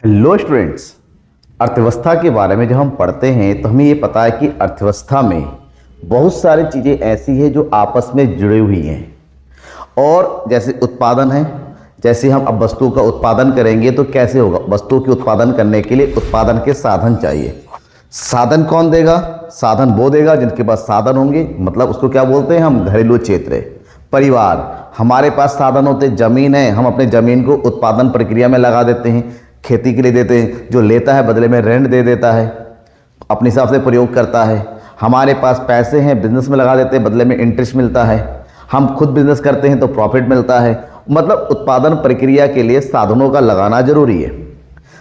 Hello students. अर्थव्यवस्था के बारे में जब हम पढ़ते हैं तो हमें ये पता है कि अर्थव्यवस्था में बहुत सारी चीज़ें ऐसी हैं जो आपस में जुड़ी हुई हैं। और जैसे उत्पादन है, जैसे हम अब वस्तुओं का उत्पादन करेंगे तो कैसे होगा। वस्तुओं के उत्पादन करने के लिए उत्पादन के साधन चाहिए। साधन कौन देगा? साधन वो देगा जिनके पास साधन होंगे, मतलब उसको क्या बोलते हैं हम, घरेलू क्षेत्र, परिवार। हमारे पास साधन होते, जमीन है, हम अपने ज़मीन को उत्पादन प्रक्रिया में लगा देते हैं, खेती के लिए देते हैं, जो लेता है बदले में रेंट दे देता है, अपने हिसाब से प्रयोग करता है। हमारे पास पैसे हैं, बिजनेस में लगा देते हैं, बदले में इंटरेस्ट मिलता है। हम खुद बिजनेस करते हैं तो प्रॉफिट मिलता है। मतलब उत्पादन प्रक्रिया के लिए साधनों का लगाना जरूरी है।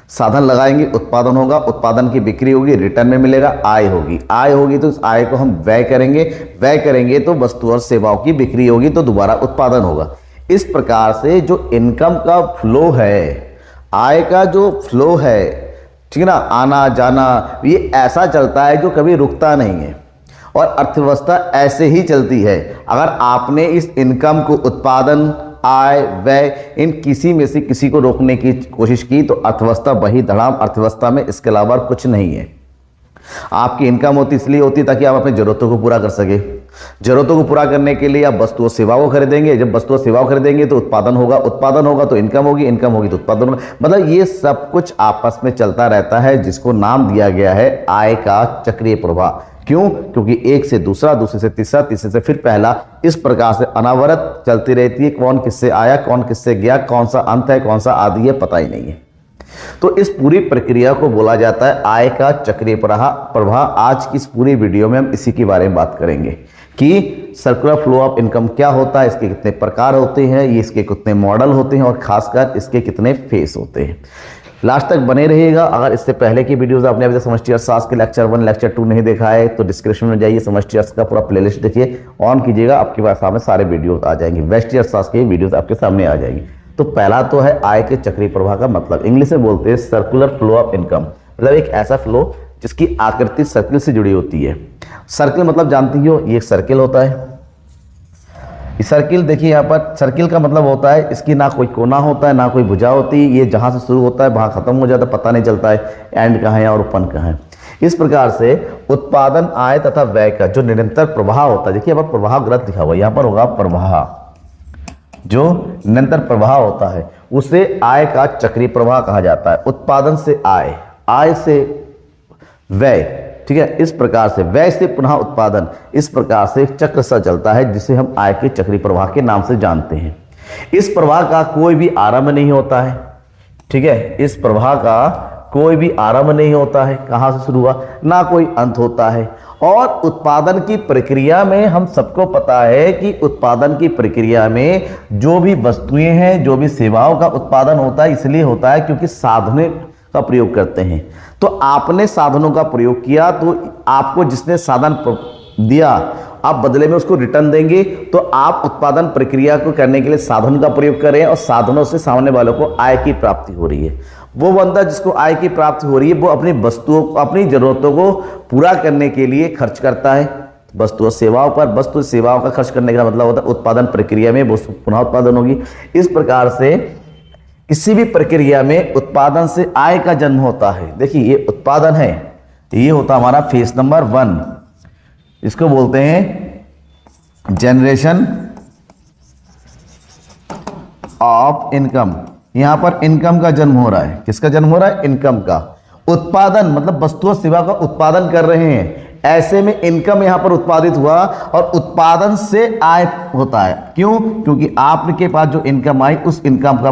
साधन लगाएंगे, उत्पादन होगा, उत्पादन की बिक्री होगी, रिटर्न में मिलेगा, आय होगी। आय होगी तो उस आय को हम व्यय करेंगे, व्यय करेंगे तो वस्तु और सेवाओं की बिक्री होगी, तो दोबारा उत्पादन होगा। इस प्रकार से जो इनकम का फ्लो है, आय का जो फ्लो है, ठीक है ना, आना जाना, ये ऐसा चलता है जो कभी रुकता नहीं है। और अर्थव्यवस्था ऐसे ही चलती है। अगर आपने इस इनकम को, उत्पादन, आय, व्यय, इन किसी में से किसी को रोकने की कोशिश की तो अर्थव्यवस्था वही धड़ाम अर्थव्यवस्था में, इसके अलावा कुछ नहीं है। आपकी इनकम होती इसलिए होती ताकि आप अपनी जरूरतों को पूरा कर सके। जरूरतों को पूरा करने के लिए आप वस्तु और सेवाओं को खरीदेंगे। जब वस्तु और सेवाओं खरीदेंगे तो उत्पादन होगा, उत्पादन होगा तो इनकम होगी, इनकम होगी तो उत्पादन होगा। मतलब ये सब कुछ आपस में चलता रहता है, जिसको नाम दिया गया है आय का चक्रीय प्रवाह। क्यों? क्योंकि एक से दूसरा, दूसरे से तीसरा, तीसरे से फिर पहला, इस प्रकार से अनावरत चलती रहती है। कौन किससे आया, कौन किससे गया, कौन सा अंत है, कौन सा आदि है, पता ही नहीं है। तो इस पूरी प्रक्रिया को बोला जाता है आय का चक्रीय प्रवाह। आज की इस पूरी वीडियो में हम इसी के बारे में बात करेंगे कि सर्कुलर फ्लो ऑफ इनकम क्या होता है, इसके कितने प्रकार होते हैं, ये इसके कितने मॉडल होते हैं और खासकर इसके कितने फेस होते हैं। लास्ट तक बने रहिएगा। अगर इससे पहले की वीडियोस आपने अभी तक समष्टि अर्थशास्त्र के लेक्चर 1, लेक्चर 2 नहीं देखा है तो डिस्क्रिप्शन में जाइए, समष्टि अर्थशास्त्र का पूरा प्लेलिस्ट देखिए, ऑन कीजिएगा, आपके पास सामने सारे वीडियोस आ जाएंगे। व्यष्टि अर्थशास्त्र की वीडियोस आपके सामने आ जाएगी। तो पहला तो है आय के चक्रीय प्रवाह का मतलब, इंग्लिश में बोलते हैं सर्कुलर फ्लो ऑफ इनकम। मतलब एक ऐसा फ्लो जिसकी आकृति सर्किल से जुड़ी होती है। सर्किल मतलब जानती हो, ये एक सर्किल होता है। सर्किल देखिए यहाँ पर, सर्किल का मतलब होता है इसकी ना कोई कोना होता है, ना कोई भुजा होती है। ये जहाँ से शुरू होता है वहाँ खत्म हो जाता है, पता नहीं चलता है एंड कहाँ है और ओपन कहाँ है। इस प्रकार से उत्पादन, आय तथा व्यय का जो निरंतर प्रवाह होता है, देखिए यहाँ पर प्रवाह ग्रंथ लिखा हुआ है, यहाँ पर होगा प्रवाह, जो निरंतर प्रवाह होता है उसे आय का चक्रीय प्रवाह कहा जाता है। उत्पादन से आय, आय से व्यय, ठीक है, इस प्रकार से व्यय से पुनः उत्पादन, इस प्रकार से एक चक्र सा चलता है जिसे हम आय के चक्रीय प्रवाह के नाम से जानते हैं। इस प्रवाह का कोई भी आरंभ नहीं होता है, ठीक है, इस प्रवाह का कोई भी आरंभ नहीं होता है, कहाँ से शुरू हुआ, ना कोई अंत होता है। और उत्पादन की प्रक्रिया में हम सबको पता है कि उत्पादन की प्रक्रिया में जो भी वस्तुएं हैं, जो भी सेवाओं का उत्पादन होता है, इसलिए होता है क्योंकि साधनों का प्रयोग करते हैं। तो आपने साधनों का प्रयोग किया तो आपको जिसने साधन दिया, आप बदले में उसको रिटर्न देंगे। तो आप उत्पादन प्रक्रिया को करने के लिए साधन का प्रयोग करें और साधनों से सामने वालों को आय की प्राप्ति हो रही है। वो बंदा जिसको आय की प्राप्ति हो रही है वो अपनी वस्तुओं, अपनी जरूरतों को पूरा करने के लिए खर्च करता है वस्तु और सेवाओं पर। वस्तु सेवाओं का खर्च करने का मतलब होता है उत्पादन प्रक्रिया में वस्तु पुनः उत्पादन होगी। इस प्रकार से किसी भी प्रक्रिया में उत्पादन से आय का जन्म होता है। देखिए ये उत्पादन है, ये होता हमारा फेस नंबर 1, इसको बोलते हैं जनरेशन ऑफ इनकम। यहां पर इनकम का जन्म हो रहा है। किसका जन्म हो रहा है? इनकम का। उत्पादन मतलब वस्तु और सेवा का उत्पादन कर रहे हैं, ऐसे में इनकम यहां पर उत्पादित हुआ और उत्पादन से आय होता है। क्यों? क्योंकि आपके पास जो इनकम आई उस इनकम का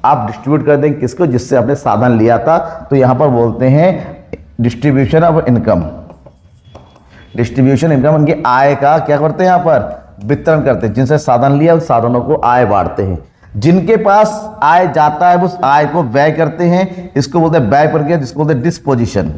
आप डिस्ट्रीब्यूट कर देंगे किसको, जिससे आपने साधन लिया था। तो यहां पर बोलते हैं distribution of income. Distribution income, उनकी आय का क्या करते हैं, यहां पर वितरण करते हैं। जिनसे साधन लिया उस साधनों को आय बांटते हैं। जिनके पास आय जाता है उस आय को व्यय करते हैं, इसको बोलते हैं व्यय प्रक्रिया, जिसको बोलते हैं डिस्पोजिशन।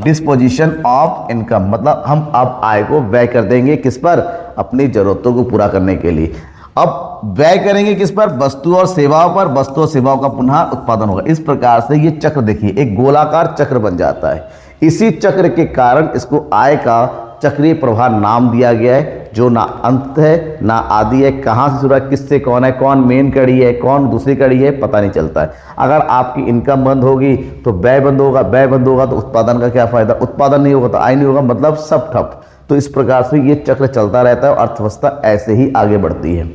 डिस्पोजिशन ऑफ इनकम मतलब हम अब आय को व्यय कर देंगे किस पर, अपनी जरूरतों को पूरा करने के लिए। अब व्यय करेंगे किस पर, वस्तु और सेवाओं पर। वस्तु और सेवाओं का पुनः उत्पादन होगा। इस प्रकार से ये चक्र देखिए एक गोलाकार चक्र बन जाता है। इसी चक्र के कारण इसको आय का चक्रीय प्रवाह नाम दिया गया है। जो ना अंत है ना आदि है, कहाँ से शुरू है, किससे कौन है, कौन मेन कड़ी है, कौन दूसरी कड़ी है, पता नहीं चलता है। अगर आपकी इनकम बंद होगी तो व्यय बंद होगा, व्यय बंद होगा तो उत्पादन का क्या फायदा, उत्पादन नहीं होगा तो आय नहीं होगा, मतलब सब ठप। तो इस प्रकार से ये चक्र चलता रहता है और अर्थव्यवस्था ऐसे ही आगे बढ़ती है।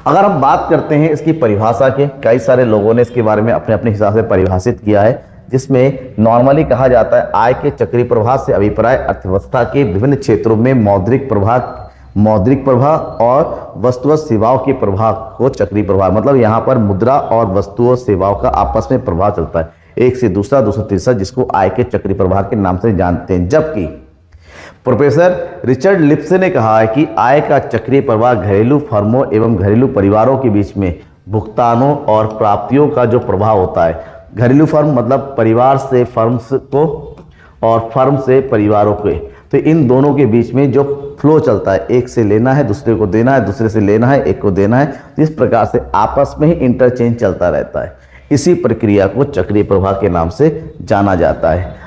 अगर हम बात करते हैं इसकी परिभाषा के, कई सारे लोगों ने इसके बारे में अपने अपने हिसाब से परिभाषित किया है, जिसमें नॉर्मली कहा जाता है आय के चक्रीय प्रवाह से अभिप्राय अर्थव्यवस्था के विभिन्न क्षेत्रों में मौद्रिक प्रवाह और वस्तु और सेवाओं के प्रवाह को चक्रीय प्रवाह, मतलब यहाँ पर मुद्रा और वस्तुओं सेवाओं का आपस में प्रवाह चलता है, एक से दूसरा, दूसरा तीसरा, जिसको आय के चक्रीय प्रवाह के नाम से जानते हैं। जबकि प्रोफेसर रिचर्ड लिप्से ने कहा है कि आय का चक्रीय प्रवाह घरेलू फर्मों एवं घरेलू परिवारों के बीच में भुगतानों और प्राप्तियों का जो प्रभाव होता है, घरेलू फर्म मतलब परिवार से फर्म्स को और फर्म से परिवारों के, तो इन दोनों के बीच में जो फ्लो चलता है, एक से लेना है दूसरे को देना है, दूसरे से लेना है एक को देना है, तो इस प्रकार से आपस में ही इंटरचेंज चलता रहता है। इसी प्रक्रिया को चक्रीय प्रवाह के नाम से जाना जाता है।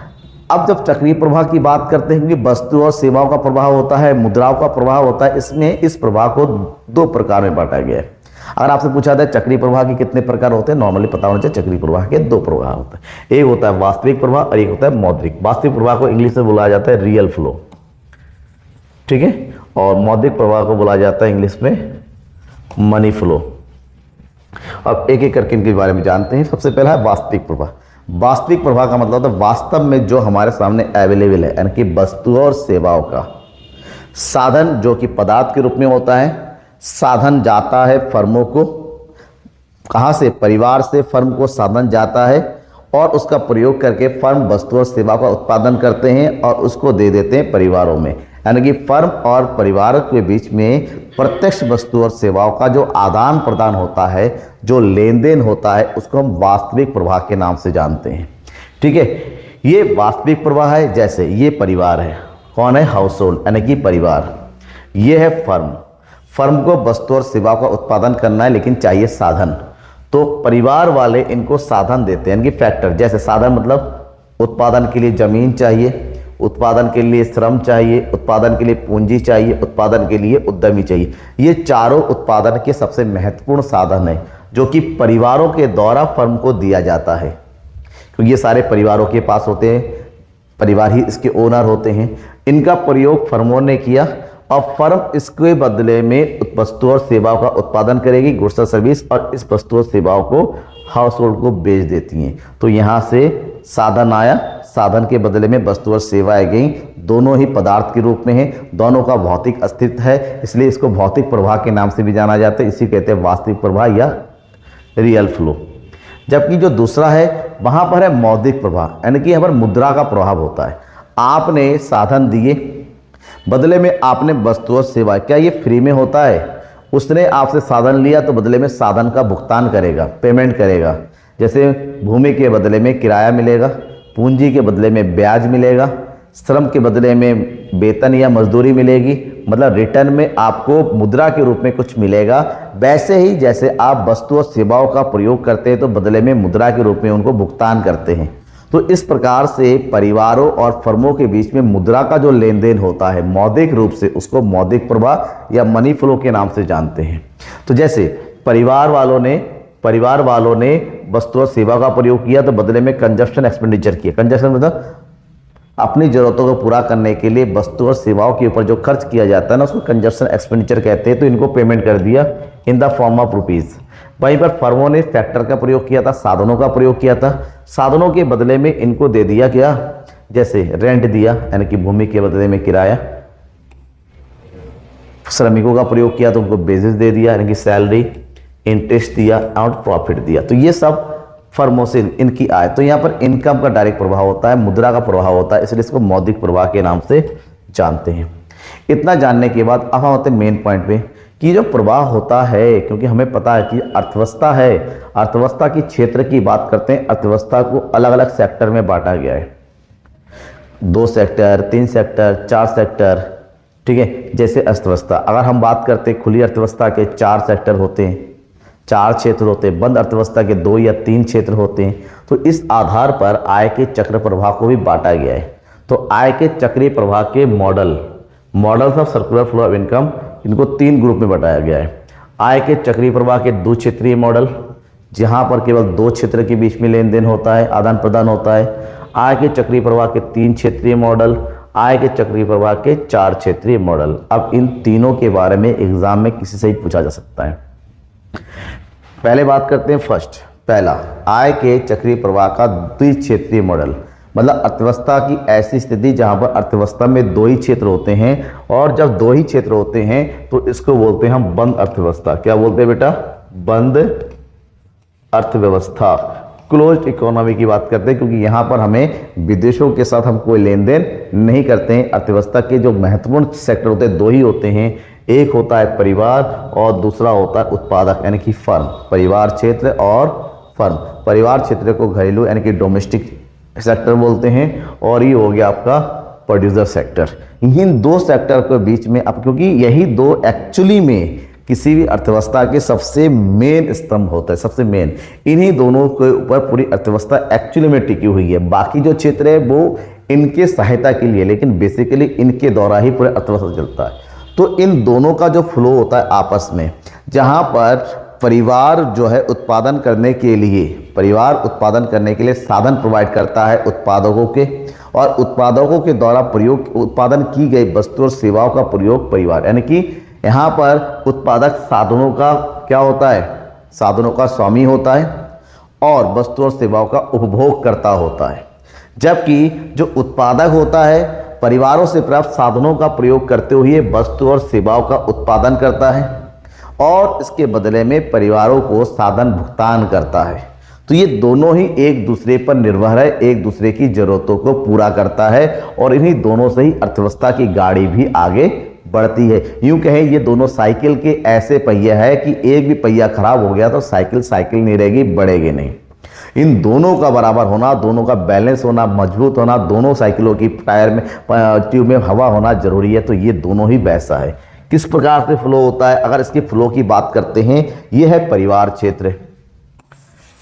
अब जब चक्रीय प्रवाह की बात करते हैं कि वस्तु और सेवाओं का प्रवाह होता है, मुद्राओं का प्रवाह होता है, इसमें इस प्रवाह को दो प्रकार में बांटा गया है। अगर आपसे पूछा जाए चक्रीय प्रवाह के कितने प्रकार होते हैं, नॉर्मली पता होना चाहिए चक्रीय प्रवाह के दो प्रवाह होते हैं, एक होता है वास्तविक प्रवाह और एक होता है मौद्रिक। वास्तविक प्रवाह को इंग्लिश में बुलाया जाता है रियल फ्लो, ठीक है, और मौद्रिक प्रवाह को बुलाया जाता है इंग्लिश में मनी फ्लो। अब एक एक करके इनके बारे में जानते हैं। सबसे पहला है वास्तविक प्रवाह। वास्तविक प्रवाह का मतलब है वास्तव में जो हमारे सामने अवेलेबल है, यानी कि वस्तुओं और सेवाओं का साधन जो कि पदार्थ के रूप में होता है। साधन जाता है फर्मों को, कहाँ से, परिवार से फर्म को साधन जाता है और उसका प्रयोग करके फर्म वस्तु और सेवा का उत्पादन करते हैं और उसको दे देते हैं परिवारों में। यानी कि फर्म और परिवार के बीच में प्रत्यक्ष वस्तु और सेवाओं का जो आदान प्रदान होता है, जो लेन देन होता है, उसको हम वास्तविक प्रवाह के नाम से जानते हैं। ठीक है, ये वास्तविक प्रवाह है। जैसे ये परिवार है, कौन है, हाउस होल्ड यानी कि परिवार। ये है फर्म, फर्म को वस्तु और सेवा का उत्पादन करना है लेकिन चाहिए साधन, तो परिवार वाले इनको साधन देते हैं, यानी कि फैक्टर। जैसे साधन मतलब उत्पादन के लिए जमीन चाहिए, उत्पादन के लिए श्रम चाहिए, उत्पादन के लिए पूंजी चाहिए, उत्पादन के लिए उद्यमी चाहिए। ये चारों उत्पादन के सबसे महत्वपूर्ण साधन है जो कि परिवारों के द्वारा फर्म को दिया जाता है, क्योंकि ये सारे परिवारों के पास होते हैं, परिवार ही इसके ओनर होते हैं। इनका प्रयोग फर्मों ने किया और फर्म इसके बदले में वस्तु और सेवाओं का उत्पादन करेगी, गुड्स और सर्विस, और इस वस्तु और सेवाओं को हाउस होल्ड को बेच देती हैं। तो यहाँ से साधन आया, साधन के बदले में वस्तु और सेवाएं गई, दोनों ही पदार्थ के रूप में हैं, दोनों का भौतिक अस्तित्व है, इसलिए इसको भौतिक प्रवाह के नाम से भी जाना जाता है। इसी कहते हैं वास्तविक प्रवाह या रियल फ्लो। जबकि जो दूसरा है वहाँ पर है मौद्रिक प्रवाह, यानी कि यहाँ पर मुद्रा का प्रभाव होता है। आपने साधन दिए, बदले में आपने वस्तु और सेवा, क्या ये फ्री में होता है? उसने आपसे साधन लिया तो बदले में साधन का भुगतान करेगा, पेमेंट करेगा। जैसे भूमि के बदले में किराया मिलेगा, पूंजी के बदले में ब्याज मिलेगा, श्रम के बदले में वेतन या मजदूरी मिलेगी, मतलब रिटर्न में आपको मुद्रा के रूप में कुछ मिलेगा। वैसे ही जैसे आप वस्तु और सेवाओं का प्रयोग करते हैं तो बदले में मुद्रा के रूप में उनको भुगतान करते हैं। तो इस प्रकार से परिवारों और फर्मों के बीच में मुद्रा का जो लेन देन होता है मौद्रिक रूप से, उसको मौद्रिक प्रवाह या मनी फ्लो के नाम से जानते हैं। तो जैसे परिवार वालों ने वस्तु और सेवा का प्रयोग किया तो बदले में कंजप्शन एक्सपेंडिचर किया। कंजप्शन मतलब अपनी ज़रूरतों को पूरा करने के लिए वस्तु और सेवाओं के ऊपर जो खर्च किया जाता है ना, उसको कंजप्शन एक्सपेंडिचर कहते हैं। तो इनको पेमेंट कर दिया in the form of rupees. वहीं पर फर्मों ने फैक्टर का प्रयोग किया था, साधनों का प्रयोग किया था, साधनों के बदले में इनको दे दिया क्या, जैसे रेंट दिया यानी कि भूमि के बदले में किराया, श्रमिकों का प्रयोग किया तो उनको बेसिस दे दिया यानी कि सैलरी, इंटरेस्ट दिया और प्रॉफिट दिया। तो ये सब फर्मों से इनकी आय। तो यहाँ पर इनकम का डायरेक्ट प्रभाव होता है, मुद्रा का प्रभाव होता है, इसलिए इसको मौद्रिक प्रवाह के नाम से जानते हैं। इतना जानने के बाद अब हम आते हैं मेन पॉइंट पे कि जो प्रवाह होता है, क्योंकि हमें पता है कि अर्थव्यवस्था है, अर्थव्यवस्था की क्षेत्र की बात करते हैं। अर्थव्यवस्था को अलग अलग सेक्टर में बांटा गया है, 2 सेक्टर, 3 सेक्टर, 4 सेक्टर, ठीक है। जैसे अर्थव्यवस्था, अगर हम बात करते हैं खुली अर्थव्यवस्था के 4 सेक्टर होते हैं, 4 क्षेत्र होते हैं, बंद अर्थव्यवस्था के 2 या 3 क्षेत्र होते हैं। तो इस आधार पर आय के चक्र प्रवाह को भी बांटा गया है। तो आय के चक्रीय प्रवाह के model models of circular flow of income, इनको 3 ग्रुप में बांटा गया है। आय के चक्रीय प्रवाह के 2 क्षेत्रीय मॉडल, जहां पर केवल 2 क्षेत्र के बीच में लेन देन होता है, आदान प्रदान होता है। आय के चक्रीय प्रवाह के 3 क्षेत्रीय मॉडल, आय के चक्रीय प्रवाह के 4 क्षेत्रीय मॉडल। अब इन तीनों के बारे में एग्जाम में किसी से ही पूछा जा सकता है। पहले बात करते हैं फर्स्ट, पहला आय के चक्रीय प्रवाह का द्विक्षेत्रीय मॉडल, मतलब अर्थव्यवस्था की ऐसी स्थिति जहां पर अर्थव्यवस्था में 2 ही क्षेत्र होते हैं, और जब 2 ही क्षेत्र होते हैं तो इसको बोलते हैं हम बंद अर्थव्यवस्था। क्या बोलते हैं बेटा? बंद अर्थव्यवस्था, क्लोज्ड इकोनॉमी की बात करते हैं, क्योंकि यहाँ पर हमें विदेशों के साथ हम कोई लेन देन नहीं करते हैं। अर्थव्यवस्था के जो महत्वपूर्ण सेक्टर होते हैं 2 ही होते हैं, एक होता है परिवार और दूसरा होता है उत्पादक यानी कि फर्म। परिवार क्षेत्र और फर्म। परिवार क्षेत्र को घरेलू यानी कि डोमेस्टिक सेक्टर बोलते हैं, और ये हो गया आपका प्रोड्यूसर सेक्टर। इन 2 सेक्टर के बीच में, अब क्योंकि यही 2 एक्चुअली में किसी भी अर्थव्यवस्था के सबसे मेन स्तंभ होता है, सबसे मेन, इन्हीं दोनों के ऊपर पूरी अर्थव्यवस्था एक्चुअली में टिकी हुई है। बाकी जो क्षेत्र है वो इनके सहायता के लिए, लेकिन बेसिकली इनके द्वारा ही पूरा अर्थव्यवस्था चलता है। तो इन दोनों का जो फ्लो होता है आपस में, जहां पर परिवार जो है उत्पादन करने के लिए, परिवार उत्पादन करने के लिए साधन प्रोवाइड करता है उत्पादकों के, और उत्पादकों के द्वारा प्रयोग उत्पादन की गई वस्तु और सेवाओं का प्रयोग परिवार, यानी कि यहाँ पर उत्पादक साधनों का क्या होता है? साधनों का स्वामी होता है और वस्तु और सेवाओं का उपभोग करता होता है। जबकि जो उत्पादक होता है परिवारों से प्राप्त साधनों का प्रयोग करते हुए वस्तु और सेवाओं का उत्पादन करता है, और इसके बदले में परिवारों को साधन भुगतान करता है। तो ये दोनों ही एक दूसरे पर निर्भर है, एक दूसरे की जरूरतों को पूरा करता है, और इन्हीं दोनों से ही अर्थव्यवस्था की गाड़ी भी आगे बढ़ती है। यूं कहें ये दोनों साइकिल के ऐसे पहिए हैं कि एक भी पहिया खराब हो गया तो साइकिल नहीं रहेगी, बढ़ेगी नहीं। इन दोनों का बराबर होना, दोनों का बैलेंस होना, मजबूत होना, दोनों साइकिलों की टायर में, ट्यूब में हवा होना जरूरी है। तो ये दोनों ही वैसा है। किस प्रकार से फ्लो होता है? अगर इसके फ्लो की बात करते हैं, ये है परिवार क्षेत्र,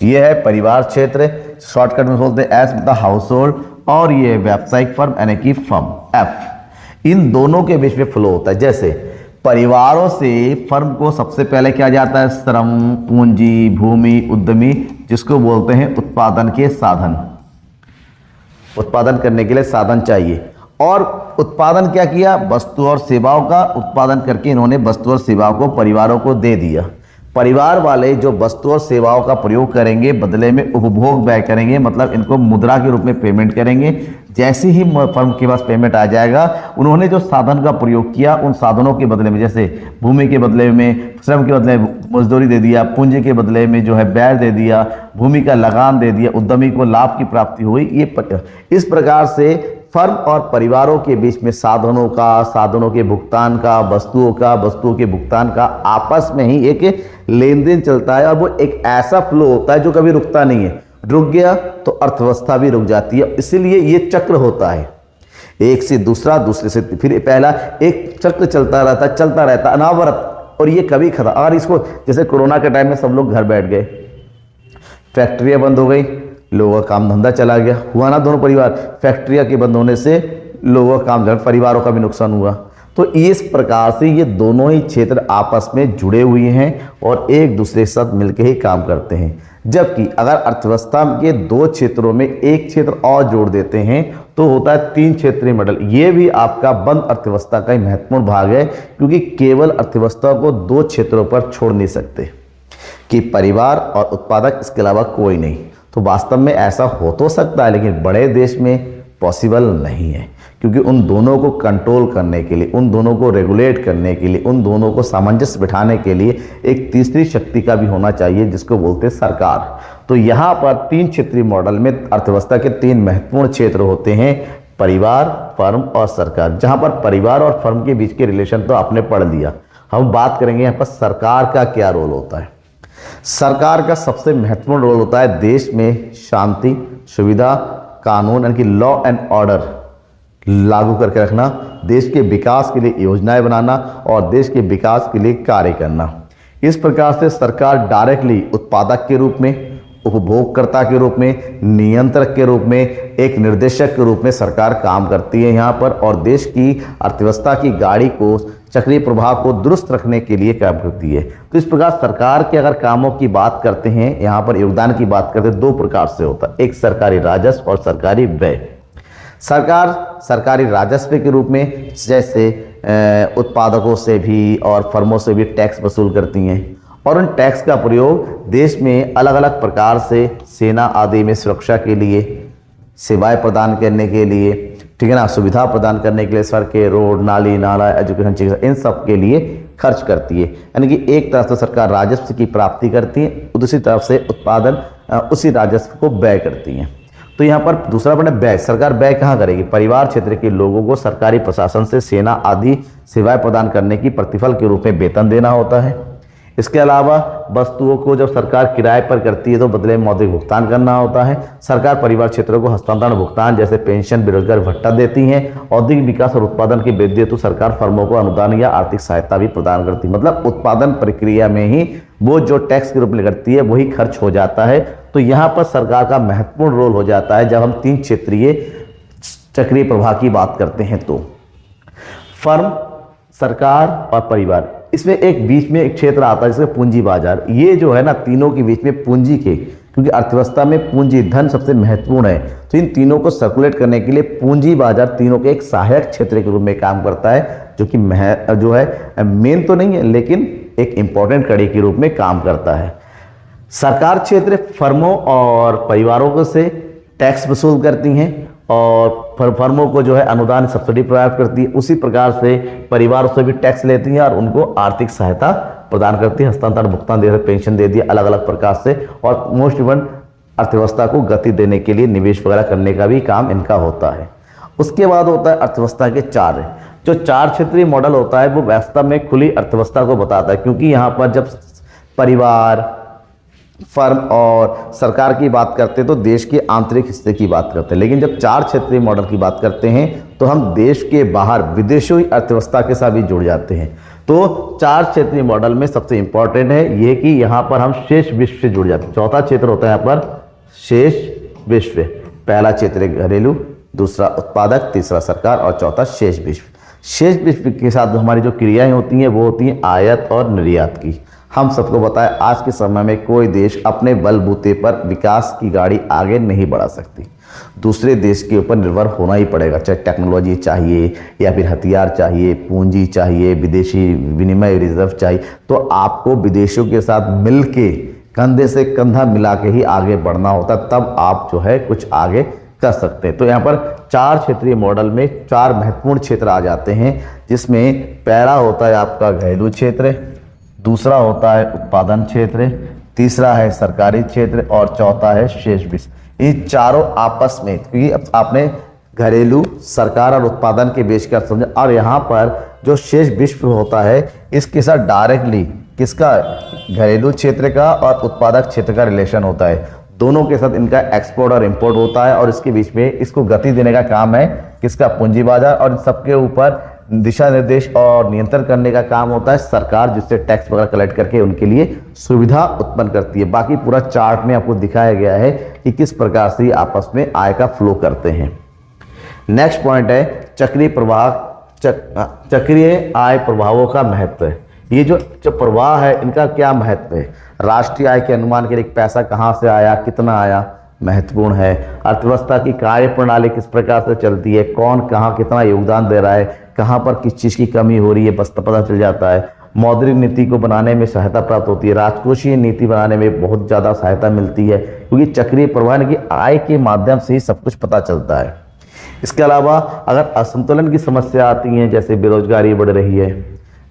ये है परिवार क्षेत्र, शॉर्टकट में बोलते हैं एस द हाउस होल्ड, और ये व्यावसायिक फर्म यानी कि फर्म एफ। इन दोनों के बीच में फ्लो होता है। जैसे परिवारों से फर्म को सबसे पहले क्या जाता है? श्रम, पूंजी, भूमि, उद्यमी, जिसको बोलते हैं उत्पादन के साधन। उत्पादन करने के लिए साधन चाहिए, और उत्पादन क्या किया? वस्तु और सेवाओं का उत्पादन करके इन्होंने वस्तु और सेवाओं को परिवारों को दे दिया। परिवार वाले जो वस्तु और सेवाओं का प्रयोग करेंगे बदले में उपभोग व्यय करेंगे, मतलब इनको मुद्रा के रूप में पेमेंट करेंगे। जैसे ही फर्म के पास पेमेंट आ जाएगा, उन्होंने जो साधन का प्रयोग किया उन साधनों के बदले में, जैसे भूमि के बदले में श्रम के बदले में मजदूरी दे दिया, पूंजी के बदले में जो है ब्याज दे दिया, भूमि का लगान दे दिया, उद्यमी को लाभ की प्राप्ति हुई। इस प्रकार से फर्म और परिवारों के बीच में साधनों का, साधनों के भुगतान का, वस्तुओं के भुगतान का आपस में ही एक लेन देन चलता है, और वो एक ऐसा फ्लो होता है जो कभी रुकता नहीं है। रुक गया तो अर्थव्यवस्था भी रुक जाती है। इसीलिए ये चक्र होता है, एक से दूसरा, दूसरे से फिर पहला, एक चक्र चलता रहता अनावरत, और ये कभी खत्म। और इसको जैसे कोरोना के टाइम में सब लोग घर बैठ गए, फैक्ट्रियां बंद हो गई, लोगों का काम धंधा चला गया, हुआ ना दोनों परिवार। फैक्ट्रियां के बंद होने से लोगों का काम, परिवारों का भी नुकसान हुआ। तो इस प्रकार से ये दोनों ही क्षेत्र आपस में जुड़े हुए हैं और एक दूसरे के साथ मिलकर ही काम करते हैं। जबकि अगर अर्थव्यवस्था के 2 क्षेत्रों में एक क्षेत्र और जोड़ देते हैं तो होता है 3 क्षेत्रीय मॉडल। ये भी आपका बंद अर्थव्यवस्था का ही महत्वपूर्ण भाग है, क्योंकि केवल अर्थव्यवस्था को 2 क्षेत्रों पर छोड़ नहीं सकते कि परिवार और उत्पादक, इसके अलावा कोई नहीं। तो वास्तव में ऐसा हो तो सकता है, लेकिन बड़े देश में पॉसिबल नहीं है, क्योंकि उन दोनों को कंट्रोल करने के लिए, उन दोनों को रेगुलेट करने के लिए, उन दोनों को सामंजस्य बिठाने के लिए एक तीसरी शक्ति का भी होना चाहिए, जिसको बोलते हैं सरकार। तो यहाँ पर 3 क्षेत्रीय मॉडल में अर्थव्यवस्था के 3 महत्वपूर्ण क्षेत्र होते हैं, परिवार, फर्म और सरकार। जहाँ पर परिवार और फर्म के बीच के रिलेशन तो आपने पढ़ लिया। हम बात करेंगे यहाँ पर सरकार का क्या रोल होता है। सरकार का सबसे महत्वपूर्ण रोल होता है देश में शांति, सुविधा, कानून यानी कि लॉ एंड ऑर्डर लागू करके रखना, देश के विकास के लिए योजनाएं बनाना और देश के विकास के लिए कार्य करना। इस प्रकार से सरकार डायरेक्टली उत्पादक के रूप में उपभोगकर्ता के रूप में, नियंत्रक के रूप में, एक निर्देशक के रूप में सरकार काम करती है यहाँ पर, और देश की अर्थव्यवस्था की गाड़ी को, चक्रीय प्रभाव को दुरुस्त रखने के लिए काम करती है। तो इस प्रकार सरकार के अगर कामों की बात करते हैं, यहाँ पर योगदान की बात करते हैं, दो प्रकार से होता है, एक सरकारी राजस्व और सरकारी व्यय। सरकार सरकारी राजस्व के रूप में जैसे उत्पादकों से भी और फर्मों से भी टैक्स वसूल करती हैं, और उन टैक्स का प्रयोग देश में अलग अलग प्रकार से सेना आदि में सुरक्षा के लिए, सेवाएं प्रदान करने के लिए, ठीक है ना, सुविधा प्रदान करने के लिए, सड़कें, रोड, नाली, नाला, एजुकेशन, चिकित्सा, इन सब के लिए खर्च करती है। यानी कि एक तरफ से सरकार राजस्व की प्राप्ति करती है, दूसरी तरफ से उत्पादन उसी राजस्व को व्यय करती है। तो यहाँ पर दूसरा पॉइंट व्यय। सरकार व्यय कहाँ करेगी? परिवार क्षेत्र के लोगों को सरकारी प्रशासन से सेना आदि सेवाएं प्रदान करने की प्रतिफल के रूप में वेतन देना होता है। इसके अलावा वस्तुओं को जब सरकार किराए पर करती है तो बदले में मौद्रिक भुगतान करना होता है। सरकार परिवार क्षेत्रों को हस्तांतरण भुगतान जैसे पेंशन, बेरोजगार भत्ता देती है। औद्योगिक विकास और उत्पादन की वृद्धि हेतु सरकार फर्मों को अनुदान या आर्थिक सहायता भी प्रदान करती है। मतलब उत्पादन प्रक्रिया में ही वो जो टैक्स के रूप में करती है वही खर्च हो जाता है। तो यहाँ पर सरकार का महत्वपूर्ण रोल हो जाता है जब हम 3 क्षेत्रीय चक्रीय प्रवाह की बात करते हैं। तो फर्म, सरकार और परिवार, इसमें एक बीच में एक क्षेत्र आता है जिसमें पूंजी बाजार। ये जो है ना, तीनों के बीच में पूंजी के, क्योंकि अर्थव्यवस्था में पूंजी धन सबसे महत्वपूर्ण है, तो इन तीनों को सर्कुलेट करने के लिए पूंजी बाजार तीनों के एक सहायक क्षेत्र के रूप में काम करता है, जो कि जो है मेन तो नहीं है लेकिन एक इंपॉर्टेंट कड़ी के रूप में काम करता है। सरकार क्षेत्र फर्मों और परिवारों से टैक्स वसूल करती हैं और फर्मों को जो है अनुदान, सब्सिडी प्रदान करती है। उसी प्रकार से परिवार से भी टैक्स लेती हैं और उनको आर्थिक सहायता प्रदान करती है, हस्तांतरण भुगतान दे, पेंशन दे दिया अलग अलग प्रकार से, और मोस्ट इम्पोर्टेंट अर्थव्यवस्था को गति देने के लिए निवेश वगैरह करने का भी काम इनका होता है। उसके बाद होता है अर्थव्यवस्था के 4 जो 4 क्षेत्रीय मॉडल होता है वो वास्तव में खुली अर्थव्यवस्था को बताता है, क्योंकि यहाँ पर जब परिवार, फर्म और सरकार की बात करते हैं तो देश के आंतरिक हिस्से की बात करते हैं, लेकिन जब 4 क्षेत्रीय मॉडल की बात करते हैं तो हम देश के बाहर विदेशी अर्थव्यवस्था के साथ भी जुड़ जाते हैं। तो 4 क्षेत्रीय मॉडल में सबसे इंपॉर्टेंट है ये कि यहाँ पर हम शेष विश्व से जुड़ जाते हैं। चौथा क्षेत्र होता है यहाँ पर शेष विश्व। पहला क्षेत्र घरेलू, दूसरा उत्पादक, तीसरा सरकार और चौथा शेष विश्व। शेष विश्व के साथ हमारी जो क्रियाएं होती हैं वो होती हैं आयात और निर्यात की। हम सबको पता है आज के समय में कोई देश अपने बलबूते पर विकास की गाड़ी आगे नहीं बढ़ा सकती, दूसरे देश के ऊपर निर्भर होना ही पड़ेगा, चाहे टेक्नोलॉजी चाहिए या फिर हथियार चाहिए, पूंजी चाहिए, विदेशी विनिमय रिजर्व चाहिए, तो आपको विदेशों के साथ मिलके कंधे से कंधा मिला के ही आगे बढ़ना होता, तब आप जो है कुछ आगे कर सकते हैं। तो यहाँ पर 4 क्षेत्रीय मॉडल में 4 महत्वपूर्ण क्षेत्र आ जाते हैं, जिसमें पहला होता है आपका घरेलू क्षेत्र, दूसरा होता है उत्पादन क्षेत्र, तीसरा है सरकारी क्षेत्र और चौथा है शेष विश्व। ये चारों आपस में, क्योंकि आपने घरेलू, सरकार और उत्पादन के बीच का समझा, और यहाँ पर जो शेष विश्व होता है इसके साथ डायरेक्टली किसका, घरेलू क्षेत्र का और उत्पादक क्षेत्र का रिलेशन होता है। दोनों के साथ इनका एक्सपोर्ट और इंपोर्ट होता है और इसके बीच में इसको गति देने का काम है किसका, पूंजी बाजार, और सबके ऊपर दिशा निर्देश और नियंत्रण करने का काम होता है सरकार, जिससे टैक्स वगैरह कलेक्ट करके उनके लिए सुविधा उत्पन्न करती है। बाकी पूरा चार्ट में आपको दिखाया गया है कि किस प्रकार से आपस में आय का फ्लो करते हैं। नेक्स्ट पॉइंट है चक्रीय प्रवाह, चक्रीय आय प्रभावों का महत्व। ये जो प्रवाह है इनका क्या महत्व है? राष्ट्रीय आय के अनुमान के लिए पैसा कहाँ से आया, कितना आया, महत्वपूर्ण है। अर्थव्यवस्था की कार्य प्रणाली किस प्रकार से चलती है, कौन कहाँ कितना योगदान दे रहा है, कहाँ पर किस चीज़ की कमी हो रही है, बस पता चल जाता है। मौद्रिक नीति को बनाने में सहायता प्राप्त होती है, राजकोषीय नीति बनाने में बहुत ज़्यादा सहायता मिलती है, क्योंकि चक्रीय प्रवाह की आय के माध्यम से ही सब कुछ पता चलता है। इसके अलावा अगर असंतुलन की समस्या आती है, जैसे बेरोजगारी बढ़ रही है,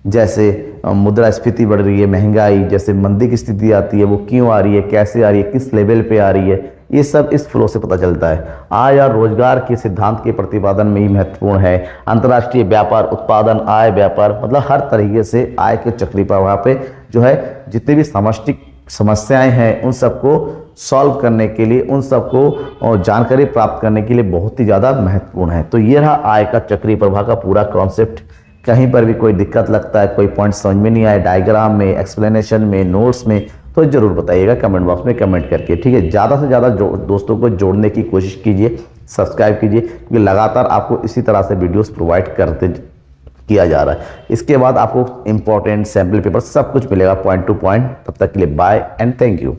जैसे मुद्रास्फीति बढ़ रही है, महंगाई, जैसे मंदी की स्थिति आती है, वो क्यों आ रही है, कैसे आ रही है, किस लेवल पे आ रही है, ये सब इस फ्लो से पता चलता है। आय और रोजगार के सिद्धांत के प्रतिपादन में ही महत्वपूर्ण है। अंतर्राष्ट्रीय व्यापार, उत्पादन, आय, व्यापार, मतलब हर तरीके से आय के चक्रीय प्रवाह पे जो है जितने भी समष्टिक समस्याएं हैं उन सबको सॉल्व करने के लिए, उन सबको जानकारी प्राप्त करने के लिए बहुत ही ज़्यादा महत्वपूर्ण है। तो ये रहा आय का चक्रीय प्रवाह का पूरा कॉन्सेप्ट। कहीं पर भी कोई दिक्कत लगता है, कोई पॉइंट समझ में नहीं आए डायग्राम में, एक्सप्लेनेशन में, नोट्स में, तो ज़रूर बताइएगा कमेंट बॉक्स में कमेंट करके, ठीक है। ज़्यादा से ज़्यादा दोस्तों को जोड़ने की कोशिश कीजिए, सब्सक्राइब कीजिए, क्योंकि लगातार आपको इसी तरह से वीडियोस प्रोवाइड करते किया जा रहा है। इसके बाद आपको इंपॉर्टेंट सैम्पल पेपर सब कुछ मिलेगा पॉइंट टू पॉइंट। तब तक के लिए बाय एंड थैंक यू।